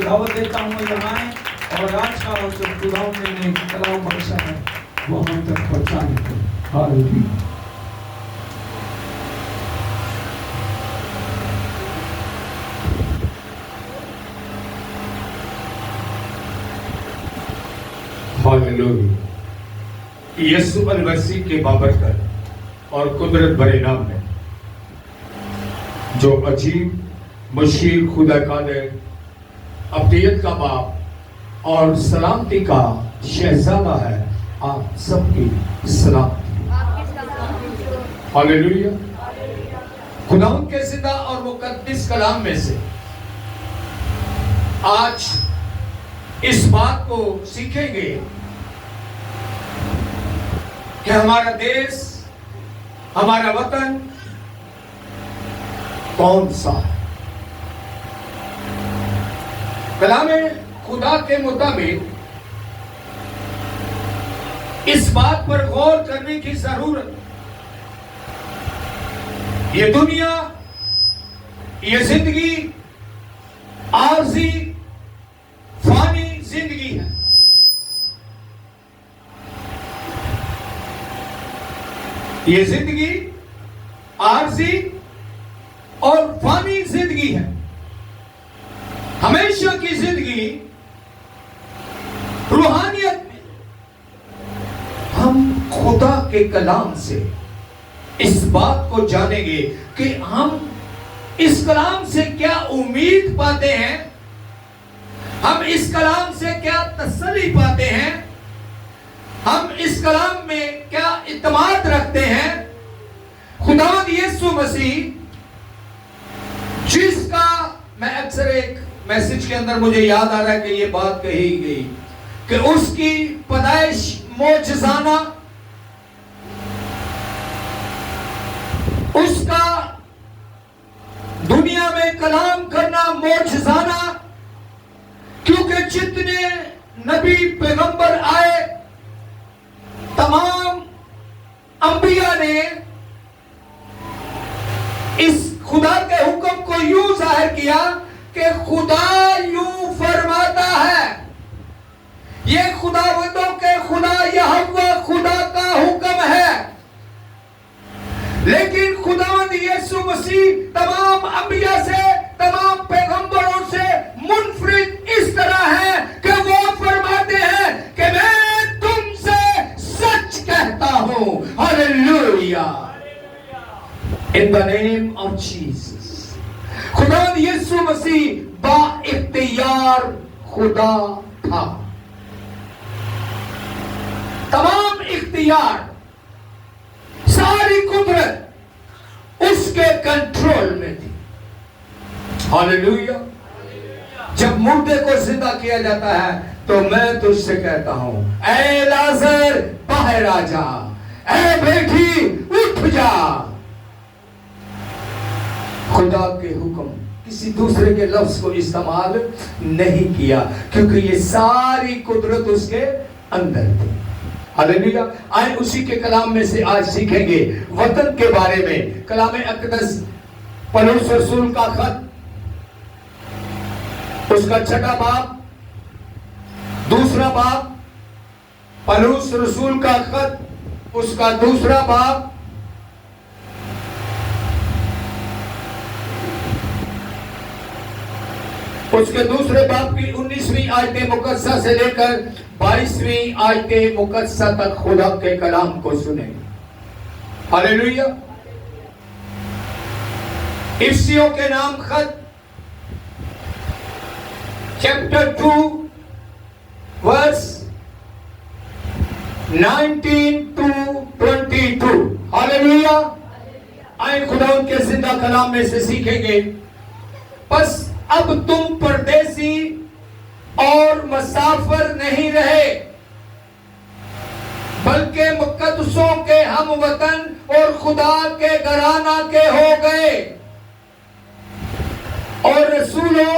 दावत देता हूँ यहाँ आए और आज का जो खुदाओं ने कलाम बख्शा है वो हम तक पहुँचाने को। हालेलुया। हालेलुया। यीशु मसीह के बाबरकत और कुदरत भरे नाम में जो अजीब मुशीर खुदा कादिर अब्दियत का बाप और सलामती का शहजादा है, आप सबकी सलामती। हालेलुया। खुदावंद के जिंदा और मुकद्दस कलाम में से आज इस बात को सीखेंगे कि हमारा देश, हमारा वतन कौन सा है। कलामे खुदा के मुताबिक इस बात पर गौर करने की जरूरत, ये दुनिया, ये जिंदगी आरजी फानी जिंदगी है। ये जिंदगी आरजी और फानी जिंदगी है। हमेशा की जिंदगी रूहानियत में हम खुदा के कलाम से इस बात को जानेंगे कि हम इस कलाम से क्या उम्मीद पाते हैं, हम इस कलाम से क्या तसल्ली पाते हैं, हम इस कलाम में क्या इत्मीनान रखते हैं। खुदावंद यीशु मसीह, जिसका मैं अक्सर एक मैसेज के अंदर मुझे याद आ रहा है कि ये बात कही गई कि उसकी पैदाइश मौजज़ाना, उसका दुनिया में कलाम करना मौजज़ाना, क्योंकि जितने नबी पैगंबर आए, तमाम अंबिया ने इस खुदा के हुक्म को यूं जाहिर किया कि खुदा यूं फरमाता है। ये खुदावंदों के खुदा यहोवा खुदा का हुक्म है। लेकिन खुदावंद यीशु मसीह तमाम अंबिया से, तमाम पैगंबरों से मुनफरिद इस तरह है कि वो फरमाते हैं कि मैं तुमसे सच कहता हूं। Hallelujah. In the name of Jesus. खुदावंद यीशु मसीह बाइख्तियार खुदा था। तमाम इख्तियार, सारी कुदरत उसके कंट्रोल में थी। हालेलुया। जब मुर्दे को जिंदा किया जाता है तो मैं तुझसे कहता हूं, ऐ लाजर बाहर आ जा, ऐ बेटी उठ जा। खुदा के हुक्म, किसी दूसरे के लफ्ज को इस्तेमाल नहीं किया, क्योंकि ये सारी कुदरत उसके अंदर थी। हालेलुया। आए उसी के कलाम में से आज सीखेंगे वतन के बारे में। कलाम अक़दस पौलुस रसूल का खत, उसका छठा बाब, दूसरा बाब, पौलुस रसूल का खत, उसका दूसरा बाब, उसके दूसरे बाब की 19वीं आयत मुकद्दसा से लेकर 22वीं आयत मुकद्दसा तक खुदा के कलाम को सुनेंगे। हालेलुया। इफ्सियों के नाम खत, चैप्टर 2 वर्स 19 to 22। हालेलुया। आए खुदा के जिंदा कलाम में से सीखेंगे, बस अब तुम परदेसी और मुसाफिर नहीं रहे, बल्कि मुकद्दसों के हम वतन और खुदा के घराना के हो गए, और रसूलों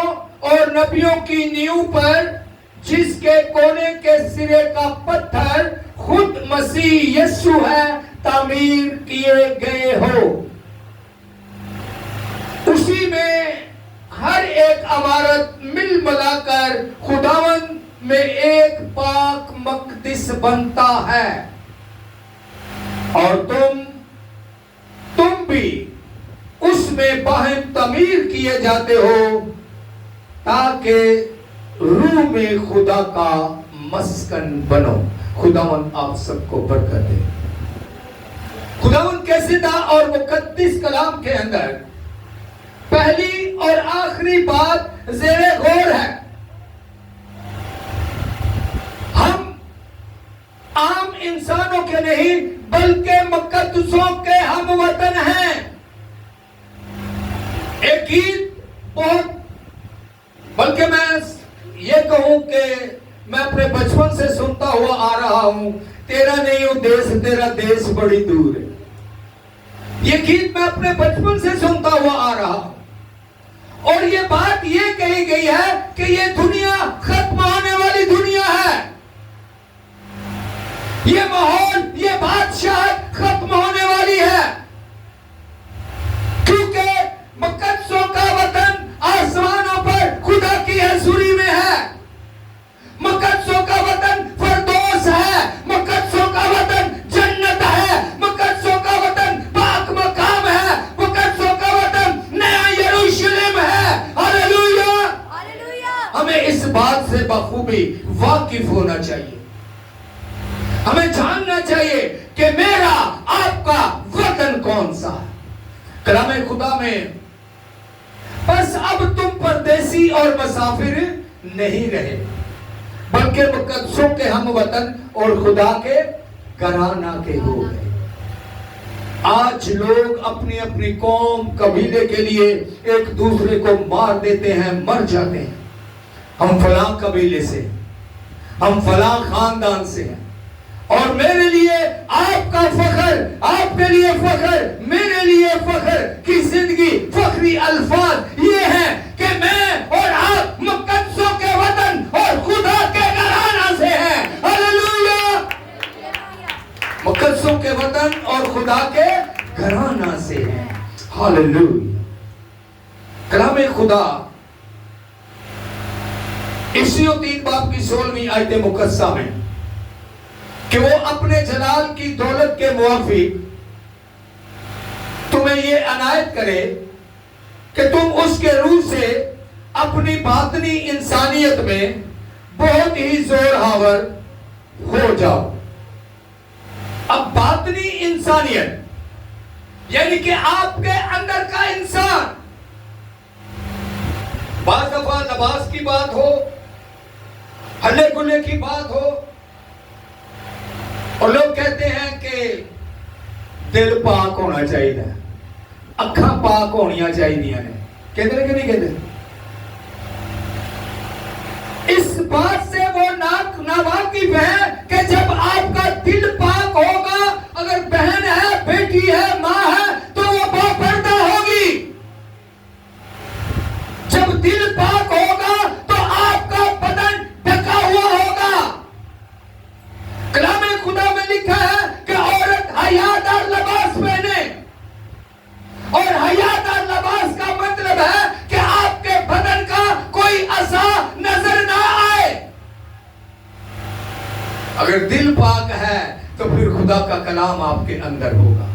और नबियों की नींव पर, जिसके कोने के सिरे का पत्थर खुद मसीह यीशु है, तामीर किए गए हो। उसी में हर एक इमारत मिल मिलाकर खुदावन में एक पाक मकदिस बनता है। और तुम भी उसमें बाहम तमीर किए जाते हो ताकि रूह में खुदा का मस्कन बनो। खुदावन आप सबको बरकत दे। खुदावन कैसे था और मुकद्दिस कलाम के अंदर पहली और आखिरी बात ज़ेरे गौर है। हम आम इंसानों के नहीं बल्कि मुकद्दसों के हम वतन हैं। एक गीत बहुत, बल्कि मैं ये कहूं कि मैं अपने बचपन से सुनता हुआ आ रहा हूं, तेरा नहीं हो देश, तेरा देश बड़ी दूर है। ये गीत मैं अपने बचपन से सुनता हुआ आ रहा हूं। और ये बात ये कही गई है कि ये दुनिया खत्म होने वाली दुनिया है। ये माहौल, ये बादशाह खत्म होने वाली है, क्योंकि मुकद्दसों का वतन आसमानों पर खुदा की हजूरी में है। मुकद्दसों का वतन फरदौस है। मुकद्दसों का वतन जन्नत है। मुकद्दसों का वतन पाक मकाम है। मुकद्दसों का वतन नया यरूशलेम है। Hallelujah, hallelujah. हमें इस बात से बखूबी वाकिफ होना चाहिए। हमें जानना चाहिए कि मेरा आपका वतन कौन सा है। कलामे खुदा में बस अब तुम परदेसी और मुसाफिर नहीं रहे, बल्कि मुकद्दसों के हम वतन और खुदा के घराना के हो गए। आज लोग अपनी अपनी कौम कबीले के लिए एक दूसरे को मार देते हैं, मर जाते हैं। हम फलां कबीले से, हम फलां खानदान से हैं। और मेरे लिए आपका फख्र, आपके लिए फख्र, मेरे लिए फख्र की जिंदगी, फख्री अल्फाज ये है कि मैं और आप मुकद्दसों के वतन और खुदा के घराना से हैं। हालेलुया, मुकद्दसों के वतन और खुदा के घराना से हैं। हालेलुया। कलामे खुदा इसी 3 बाब की 16वीं आयत मुकद्दसा में कि वो अपने जलाल की दौलत के मुआफिक तुम्हें ये अनायत करे कि तुम उसके रूह से अपनी बातनी इंसानियत में बहुत ही जोरहावर हो जाओ। अब बातनी इंसानियत यानी कि आपके अंदर का इंसान, बाज़ दफा नमाज की बात हो, हल्ले गुल्ले की बात हो, और लोग कहते हैं कि दिल पाक होना चाहिए, अखा पाक होनिया चाहिए ने, कहते हैं कि नहीं कहते? इस बात से वो नावाकिफ है कि जब आपका दिल पाक होगा, अगर बहन है, बेटी है, मां है, तो वो बापर्दा होगी। जब दिल पाक होगा तो आपका बदन ढका हुआ होगा। कलामे खुदा में लिखा है कि औरत हयादार लिबास पहने, और हयादार लिबास का मतलब है कि आपके बदन का कोई असर नजर ना आए। अगर दिल पाक है तो फिर खुदा का कलाम आपके अंदर होगा,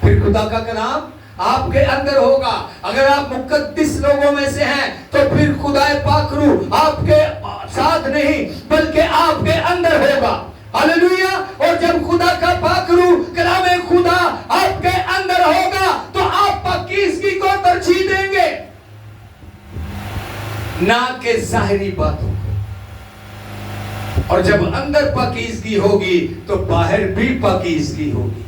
फिर खुदा का कलाम आपके अंदर होगा। अगर आप मुकद्दिस लोगों में से हैं तो फिर खुदाए पाक रूह आपके साथ नहीं बल्कि आपके अंदर होगा। हालेलुया। और जब खुदा का पाक रूह कलामे खुदा आपके अंदर होगा तो आप पाकीज़गी को तरजीह देंगे, ना कि ज़ाहिरी बातों को। और जब अंदर पाकीज़गी होगी तो बाहर भी पाकीज़गी होगी।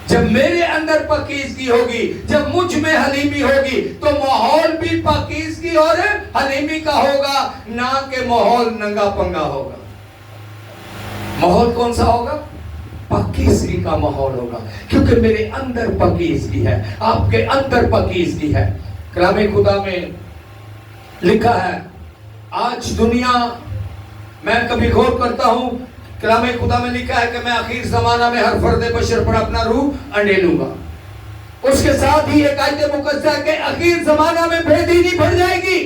जब मेरे अंदर पाकीज़गी होगी, जब मुझ में हलीमी होगी, तो माहौल भी पाकीज़गी और हलीमी का होगा, ना कि माहौल नंगा पंगा होगा। माहौल कौन सा होगा? पाकीज़गी का माहौल होगा, क्योंकि मेरे अंदर पाकीज़गी है, आपके अंदर पाकीज़गी है। कलामे खुदा में लिखा है, आज दुनिया, मैं कभी गौर करता हूं, कलामे खुदा में लिखा है कि मैं आखिर ज़माना में हर फर्द बशर पर अपना रूह अंडेलूंगा। उसके साथ ही एक आयत मुकद्दसा के आखिर जमाना में बेदीनी बढ़ जाएगी।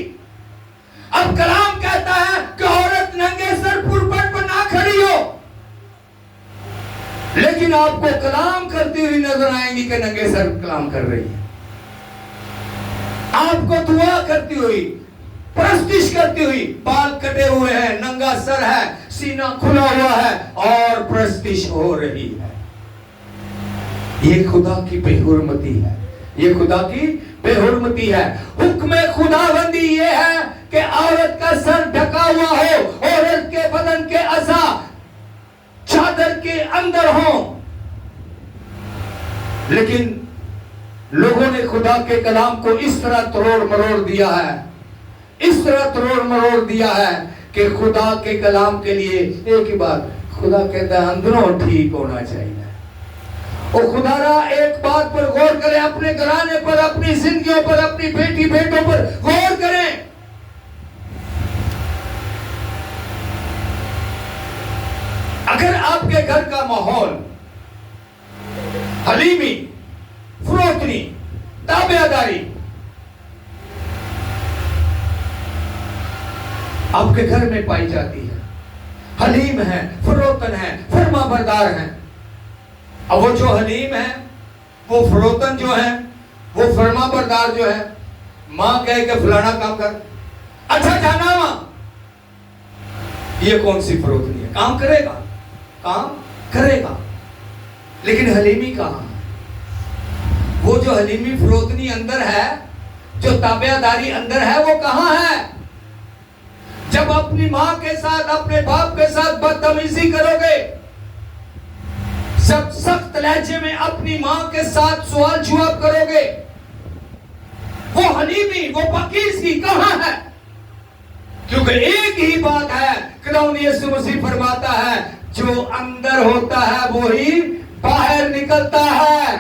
अब कलाम कहता है कि औरत नंगे सर पुरपट पर ना खड़ी हो, लेकिन आपको कलाम करती हुई नजर आएंगी कि नंगे सर कलाम कर रही है, आपको दुआ करती हुई, प्रस्तिश करती हुई, बाल कटे हुए हैं, नंगा सर है, सीना खुला हुआ है और प्रस्तिश हो रही है। ये खुदा की बेहुरमती है, ये खुदा की बेहुरमती है। हुक्म खुदाबंदी ये है कि औरत का सर ढका हुआ हो, औरत के बदन के अज़ा चादर के अंदर हो। लेकिन लोगों ने खुदा के कलाम को इस तरह तोड़ मरोड़ दिया है, इस तरह तोड़ मरोड़ दिया है कि खुदा के कलाम के लिए एक ही बात, खुदा कहता है अंदरों ठीक होना चाहिए। और खुदारा एक बात पर गौर करें, अपने घराने पर, अपनी जिंदगियों पर, अपनी बेटी बेटों पर गौर करें। अगर आपके घर का माहौल हलीमी, फरोतनी, ताबेदारी आपके घर में पाई जाती है, हलीम है, फरोतन है, फरमाबरदार है। अब वो जो हलीम है, वो फरोतन जो है, वो फरमाबरदार जो है, मां कहे कि फलाना काम कर, अच्छा जाना मां, ये कौन सी फरोतनी है? काम करेगा, काम करेगा, लेकिन हलीमी कहां है? वो जो हलीमी फरोतनी अंदर है, जो ताबेदारी अंदर है, वो कहां है? जब अपनी मां के साथ, अपने बाप के साथ बदतमीजी करोगे, जब सख्त लहजे में अपनी मां के साथ सवाल जवाब करोगे, वो हलीमी, वो पाकीज़गी कहां है? क्योंकि एक ही बात है, खुदावंद यीशु मसीह फरमाता है, जो अंदर होता है वो ही बाहर निकलता है।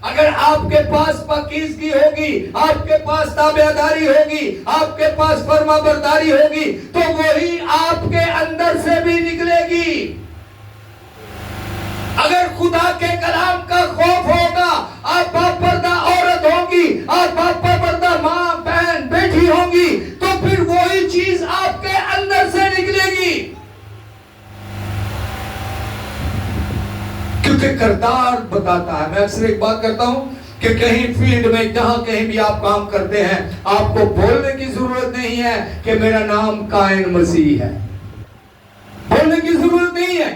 अगर आपके पास पाकीज़गी होगी, आपके पास ताबेदारी होगी, आपके पास फरमाबरदारी होगी, तो वही आपके अंदर से भी निकलेगी। अगर खुदा के कलाम का खौफ होगा, आप बापर्दा औरत होंगी, आप बापर्दा मां, बहन, बेटी होंगी, तो फिर वही चीज आपके अंदर से निकलेगी। क्योंकि किरदार बताता है। मैं अक्सर एक बात करता हूं कि कहीं फील्ड में, जहां कहीं भी आप काम करते हैं, आपको बोलने की जरूरत नहीं है कि मेरा नाम कायन मसीह है, बोलने की जरूरत नहीं है,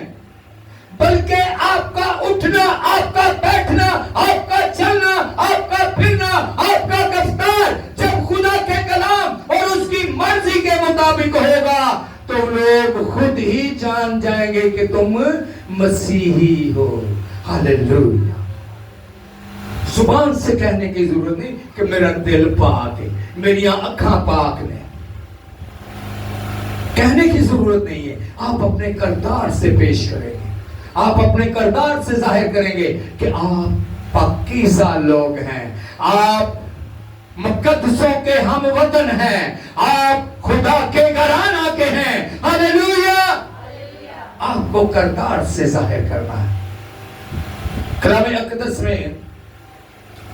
बल्कि आपका उठना, आपका बैठना, आपका चलना, आपका फिरना, आपका रफ्तार जब खुदा के कलाम और उसकी मर्जी के मुताबिक होगा, तो लोग खुद ही जान जाएंगे कि तुम मसीही हो। हालेलुया। जुबान से कहने की जरूरत नहीं कि मेरा दिल पाक है, मेरी आंखें पाक ने, कहने की जरूरत नहीं है। आप अपने किरदार से पेश करेंगे, आप अपने किरदार से जाहिर करेंगे कि आप पाकीज़ा लोग हैं, आप मुकद्दसों के हम वतन हैं, आप खुदा के घराना के हैं। हालेलुया। आपको किरदार से जाहिर करना है। कलाम अक़दस में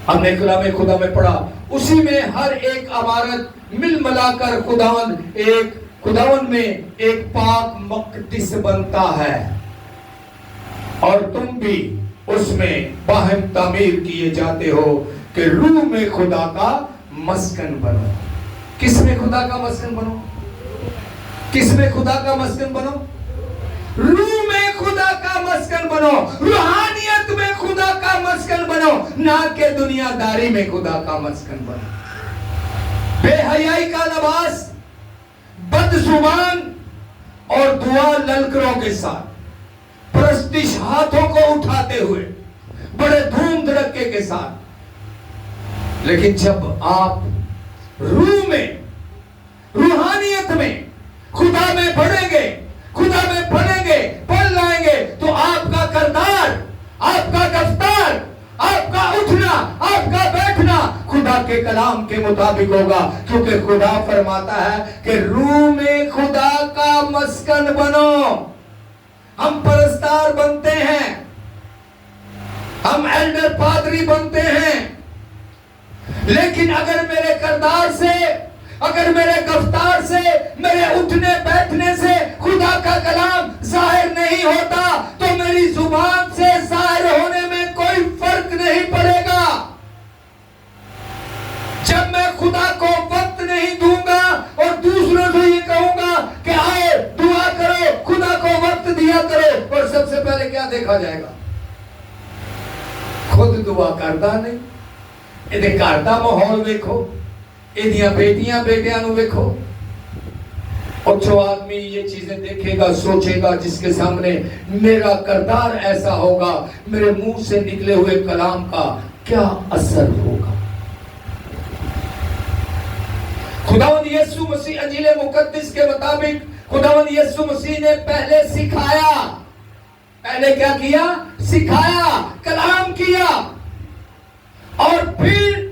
हमने कलाम खुदा में पढ़ा, उसी में हर एक इबारत मिल मिलाकर खुदावन में एक पाक मक़दस बनता है, और तुम भी उसमें बाहम तामीर किए जाते हो कि रूह में खुदा का मस्कन बनो। किस में खुदा का मस्कन बनो? किस में खुदा का मस्कन बनो? रूह में खुदा का मस्कन बनो, रूहानियत में खुदा का मस्कन बनो, ना कि दुनियादारी में खुदा का मस्कन बनो। बेहयाई का लिबास, बदजुबान और दुआ ललकरों के साथ, प्रस्तिश हाथों को उठाते हुए, बड़े धूम धड़के के साथ। लेकिन जब आप रूह में, रूहानियत में, खुदा में बढ़ेंगे, खुदा में बढ़ेंगे, बढ़ लाएंगे, तो आपका किरदार, आपका रफ्तार, आपका उठना, आपका बैठना खुदा के कलाम के मुताबिक होगा। क्योंकि खुदा फरमाता है कि रूह में खुदा का मस्कन बनो। हम परस्तार बनते हैं, हम एल्डर पादरी बनते हैं, लेकिन अगर मेरे किरदार से, अगर मेरे गिरफ्तार से, मेरे उठने बैठने से खुदा का कलाम जाहिर नहीं होता, तो मेरी जुबान से जाहिर होने में कोई फर्क नहीं पड़ेगा। जब मैं खुदा को वक्त नहीं दूंगा और दूसरों से ये कहूंगा कि आओ दुआ करो, खुदा को वक्त दिया करो, और सबसे पहले क्या देखा जाएगा? खुद दुआ करता नहीं, ਇਹਦੇ घर का माहौल देखो, ਇਹਦੀਆਂ बेटियां बेटियां ਨੂੰ देखो। और जो आदमी ये चीजें देखेगा, सोचेगा, जिसके सामने मेरा किरदार ऐसा होगा, मेरे मुंह से निकले हुए कलाम का क्या असर होगा। खुदावंद यीशु मसीह अंजील मुकद्दस के मुताबिक खुदावंद यीशु मसीह ने पहले सिखाया, पहले क्या किया? सिखाया, कलाम किया, और फिर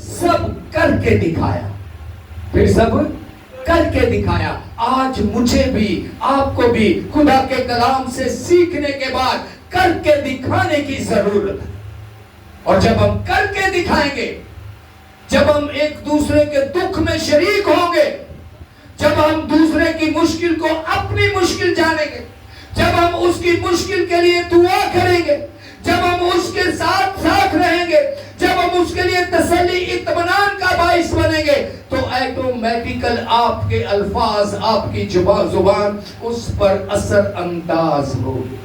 सब करके दिखाया, फिर सब करके दिखाया। आज मुझे भी, आपको भी खुदा के कलाम से सीखने के बाद करके दिखाने की जरूरत है। और जब हम करके दिखाएंगे, जब हम एक दूसरे के दुख में शरीक होंगे, जब हम दूसरे की मुश्किल को अपनी मुश्किल जानेंगे, जब हम उसकी मुश्किल के लिए दुआ करेंगे, जब हम उसके साथ साथ रहेंगे, जब हम उसके लिए तसल्ली इत्मीनान का बाइस बनेंगे, तो ऑटोमेटिकल आपके अल्फाज, आपकी जुबान उस पर असर अंदाज होगी।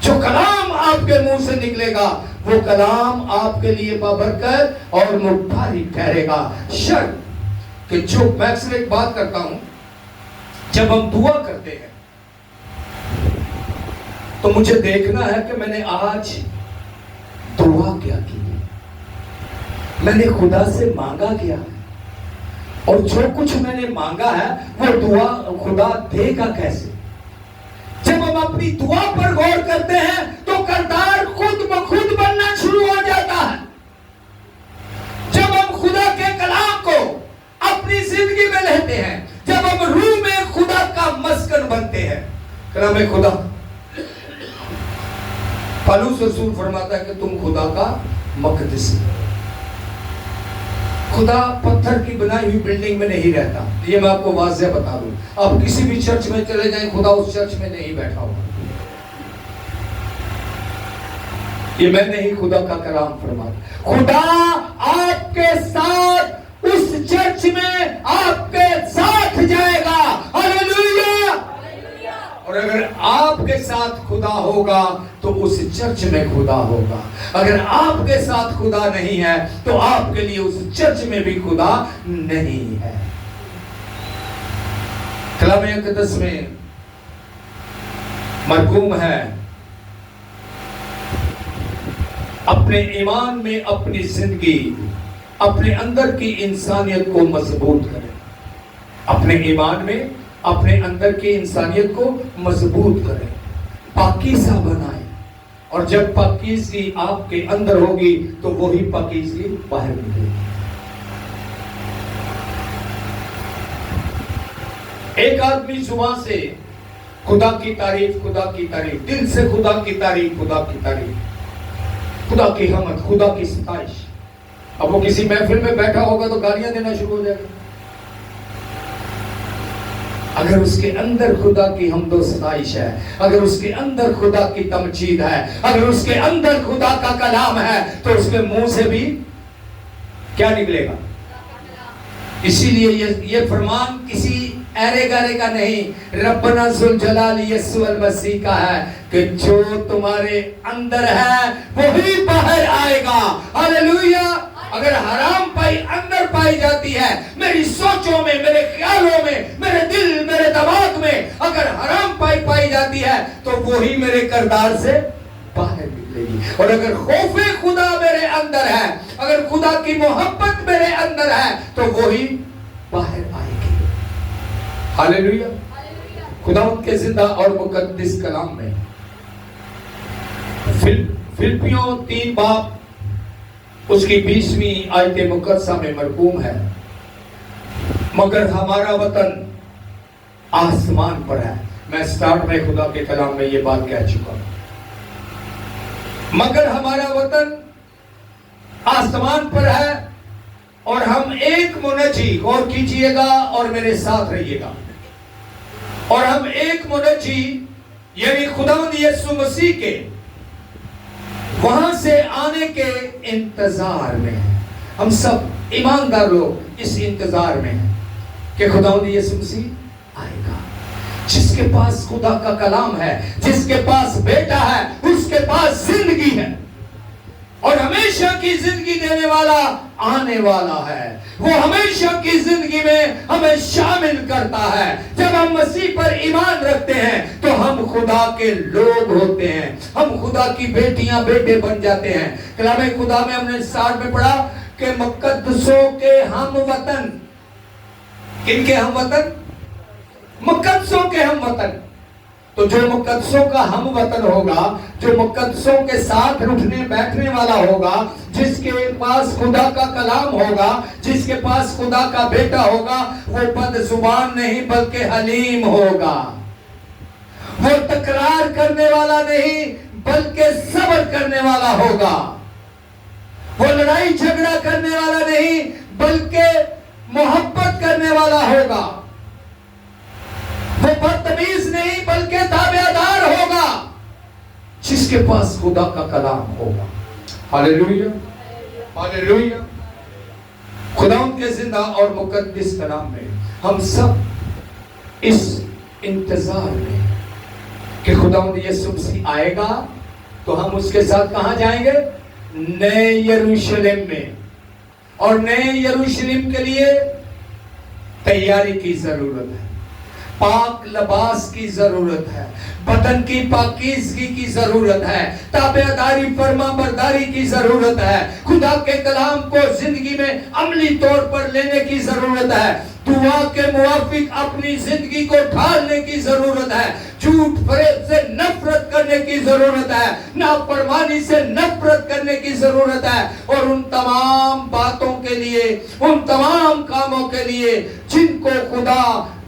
जो कलाम आपके मुंह से निकलेगा, वो कलाम आपके लिए बाबरकत और मुबारक ठहरेगा। शर्त कि जो मैं अक्सर एक बात करता हूं, जब हम दुआ करते हैं तो मुझे देखना है कि मैंने आज दुआ क्या की है, मैंने खुदा से मांगा क्या है, और जो कुछ मैंने मांगा है वो दुआ खुदा देगा कैसे। जब हम अपनी दुआ पर गौर करते हैं तो किरदार खुद ब खुद बनना शुरू हो जाता है। जब हम खुदा के कलाम को अपनी जिंदगी में लेते हैं, जब हम रूह में खुदा का मस्कन बनते हैं, कलाम खुदा, पौलुस रसूल फरमाता है कि तुम खुदा का मक़दस हो। खुदा पत्थर की बनाई हुई बिल्डिंग में नहीं रहता, ये मैं आपको वाज़ेह बता दूं। आप किसी भी चर्च में चले जाएं, खुदा उस चर्च में नहीं बैठा होगा। ये मैं नहीं, खुदा का कलाम फरमाता, खुदा आपके साथ उस चर्च में आपके साथ जाएगा। हालेलुया। और अगर आपके साथ खुदा होगा तो उस चर्च में खुदा होगा। अगर आपके साथ खुदा नहीं है तो आपके लिए उस चर्च में भी खुदा नहीं है। कलाम मुक़द्दस में मरकूम है, अपने ईमान में अपनी जिंदगी, अपने अंदर की इंसानियत को मजबूत करें। अपने ईमान में अपने अंदर की इंसानियत को मजबूत करें, पाकीज़ा बनाएं, और जब पाकीज़गी आपके अंदर होगी तो वही पाकीज़गी बाहर निकलेगी। एक आदमी जुबान से खुदा की तारीफ, खुदा की तारीफ, दिल से खुदा की तारीफ, खुदा की तारीफ, खुदा की हमद, खुदा की सताइश। अब वो किसी महफिल में बैठा होगा तो गालियां देना शुरू हो जाएगा। अगर उसके अंदर खुदा की हमदो सताइश है, अगर उसके अंदर खुदा की तमजीद है, अगर उसके अंदर खुदा का कलाम है, तो उसके मुंह से भी क्या निकलेगा? इसीलिए ये फरमान किसी ऐरे गारे का नहीं, रब्बना ज़ुल जलाल यीशु अल मसीह का है कि जो तुम्हारे अंदर है वही बाहर आएगा। हालेलुया। अगर हराम पाई अंदर पाई जाती है, मेरी सोचों में, मेरे ख्यालों में, मेरे दिल, मेरे दिमाग में अगर हराम पाई जाती है तो वही मेरे किरदार से बाहर निकलेगी। और अगर खौफे खुदा मेरे अंदर है, अगर खुदा की मोहब्बत मेरे अंदर है, तो वही बाहर आएगी। हालेलुया। खुदावंद के जिंदा और मुकद्दस कलाम में फिलिपियों 3 बाब उसकी 20वीं आयत मुकद्दसा में मरकूम है, मगर हमारा वतन आसमान पर है। मैं स्टार्ट में खुदा के कलाम में ये बात कह चुका हूं। मगर हमारा वतन आसमान पर है और हम एक मुनजी, गौर कीजिएगा और मेरे साथ रहिएगा, और हम एक मुनजी यानी खुदावंद यीशु मसीह के वहां से आने के इंतजार में हैं। हम सब ईमानदार लोग इस इंतजार में हैं कि खुदावंद यीशु मसीह आएगा। जिसके पास खुदा का कलाम है, जिसके पास बेटा है, उसके पास जिंदगी है और हमेशा की जिंदगी देने वाला आने वाला है। वो हमेशा की जिंदगी में हमें शामिल करता है। जब हम मसीह पर ईमान रखते हैं तो हम खुदा के लोग होते हैं, हम खुदा की बेटियां बेटे बन जाते हैं। कलाम खुदा में हमने 60 में पढ़ा कि मुकद्दसों के हम वतन, किनके हम वतन? मुकद्दसों के हम वतन। तो जो मुकद्दसों का हम वतन होगा, जो मुकद्दसों के साथ उठने बैठने वाला होगा, जिसके पास खुदा का कलाम होगा, जिसके पास खुदा का बेटा होगा, वो बदजुबान नहीं बल्कि हलीम होगा। वो तकरार करने वाला नहीं बल्कि सब्र करने वाला होगा। वो लड़ाई झगड़ा करने वाला नहीं बल्कि मोहब्बत करने वाला होगा। वो बदतमीज नहीं बल्कि ताबेदार होगा, जिसके पास खुदा का कलाम होगा। Hallelujah, hallelujah. खुदावंद के जिंदा और मुकद्दस कलाम में हम सब इस इंतजार में कि खुदावंद यीशु मसीह आएगा तो हम उसके साथ कहां जाएंगे? नए यरूशलेम में। और नए यरूशलेम के लिए तैयारी की जरूरत है, पाक लिबास की जरूरत है, बदन की पाकीज़गी की जरूरत है, ताबेदारी फरमाबरदारी की जरूरत है, खुदा के कलाम को जिंदगी में अमली तौर पर लेने की जरूरत है, दुआ के मुवाफिक अपनी जिंदगी को ढालने की जरूरत है, झूठ फरेब से नफरत करने की जरूरत है, नाफरमानी से नफरत करने की जरूरत है। और उन तमाम बातों के लिए, उन तमाम कामों के लिए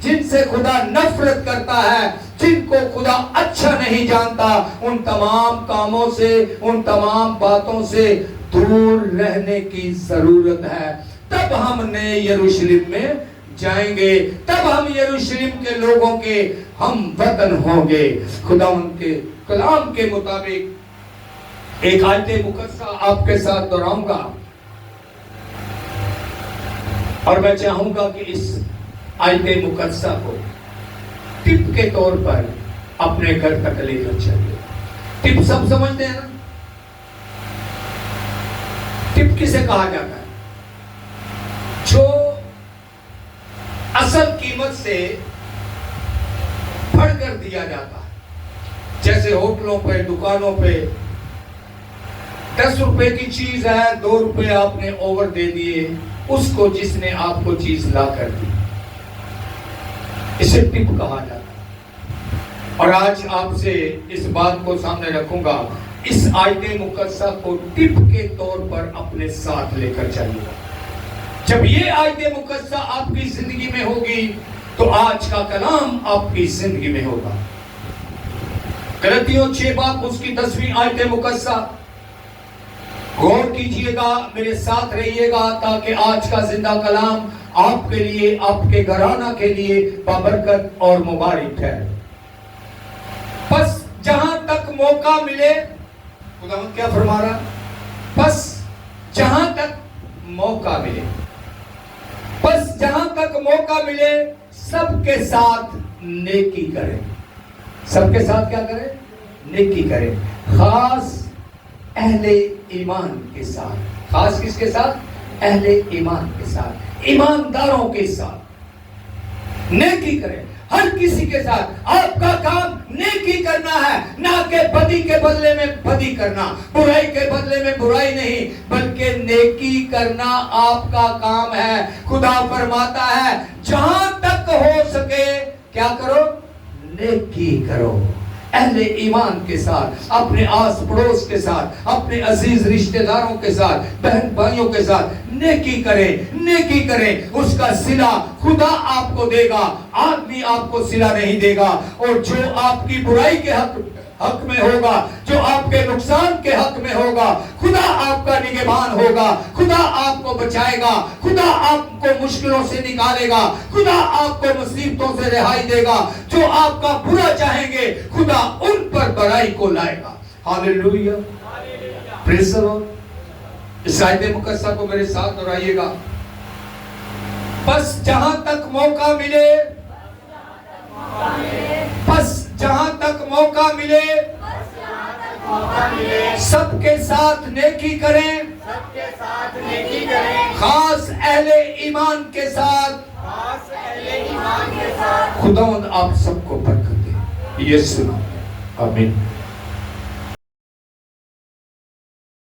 जिनसे खुदा नफरत करता है, जिनको खुदा अच्छा नहीं जानता, उन तमाम कामों से, उन तमाम बातों से दूर रहने की जरूरत है। तब हम नए यरूशलेम में जाएंगे, तब हम यरूशलेम के लोगों के हम वतन होंगे। खुदा उनके कलाम के मुताबिक एक आयत मुकद्दसा आपके साथ दोहराऊंगा और मैं चाहूंगा कि इस आयत मुकद्दसा को टिप के तौर पर अपने घर तक लेकर चलिए। टिप सब समझते हैं ना? टिप किसे कहा जाता है? जो असल कीमत से बढ़कर दिया जाता है। जैसे होटलों पे, दुकानों पे 10 रुपए की चीज है, 2 रुपए आपने ओवर दे दिए उसको, जिसने आपको चीज ला कर दी, इसे टिप कहा जाता है। और आज आपसे इस बात को सामने रखूंगा, इस आयत मुकद्दसा को टिप के तौर पर अपने साथ लेकर चलिएगा। जब ये आयत मुकद्दसा आपकी जिंदगी में होगी तो आज का कलाम आपकी जिंदगी में होगा। गलतियों 6 बाब उसकी 10वीं आयत मुकद्दसा गौर कीजिएगा, मेरे साथ रहिएगा ताकि आज का जिंदा कलाम आपके लिए, आपके घराना के लिए बाबरकत और मुबारक है। बस जहां तक मौका मिले, खुदावंद क्या फरमा रहा? बस जहां तक मौका मिले, बस जहां तक मौका मिले सबके साथ नेकी करें। सबके साथ क्या करें? नेकी करें। खास अहले ईमान के साथ। खास किसके साथ? अहले ईमान के साथ, ईमानदारों के साथ नेकी करें। हर किसी के साथ आपका काम नेकी करना है, ना कि बदी के बदले में बदी करना, बुराई के बदले में बुराई नहीं, बल्कि नेकी करना आपका काम है। खुदा फरमाता है जहां तक हो सके क्या करो? नेकी करो। अहले ईमान के साथ, अपने आस पड़ोस के साथ, अपने अजीज रिश्तेदारों के साथ, बहन भाइयों के साथ नेकी करें, नेकी करें। उसका सिला खुदा आपको देगा, आदमी आपको सिला नहीं देगा। और जो आपकी बुराई के हक हक में होगा, जो आपके नुकसान के हक में होगा। खुदा आपका निगहबान होगा, खुदा आपको बचाएगा, खुदा आपको मुश्किलों से निकालेगा, खुदा आपको मुसीबतों से रिहाई देगा। जो आपका बुरा चाहेंगे खुदा उन पर बड़ाई को लाएगा। Hallelujah, praise the Lord. इस आयत मुकद्दसा को मेरे साथ दोहराइएगा। बस जहां तक मौका मिले, बस जहां तक मौका मिले, सबके साथ नेकी करें, खास अहले ईमान के साथ। खुदावंद आप सबको बरकत दे, यीशु नाम में, आमीन।